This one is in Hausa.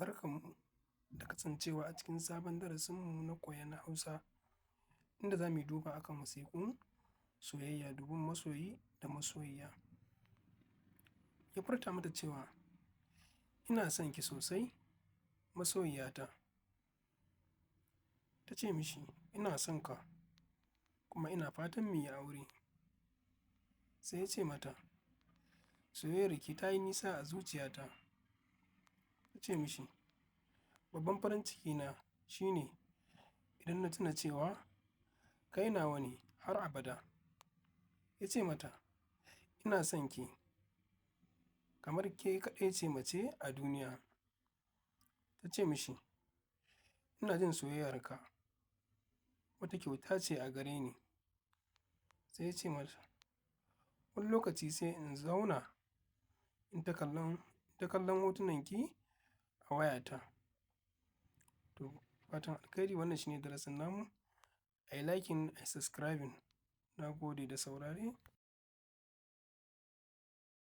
Barkanmu da kasancewa a cikin sabon darasinmu na koyon Hausa, inda za mu yi duba akan wasiƙun soyayya domin masoyi da masoyiya. Ya furta mata cewa, ina son ki sosai masoyiyata. Ta ce mishi, ina son ka kuma ina fatan mu yi aure. Sai ya ce mata, soyayyarki ta yi nisa a zuciyata. Ta ce mishi, babban farin cikina shi ne idan na tuna cewa kai nawa ne har abada. Ya ce mata, ina son ki kamar ke kaɗai ce mace a duniya. Ta ce mishi, ina jin soyayyarka wata kyauta ce a gare ni. Sai ya ce mata, wani lokaci sai in zauna in ta kallon hotunanki a wayata. To, fatan alkhairi wannan shine darasin namu. Ayi liking, ayi subscribing. Na gode da saurare.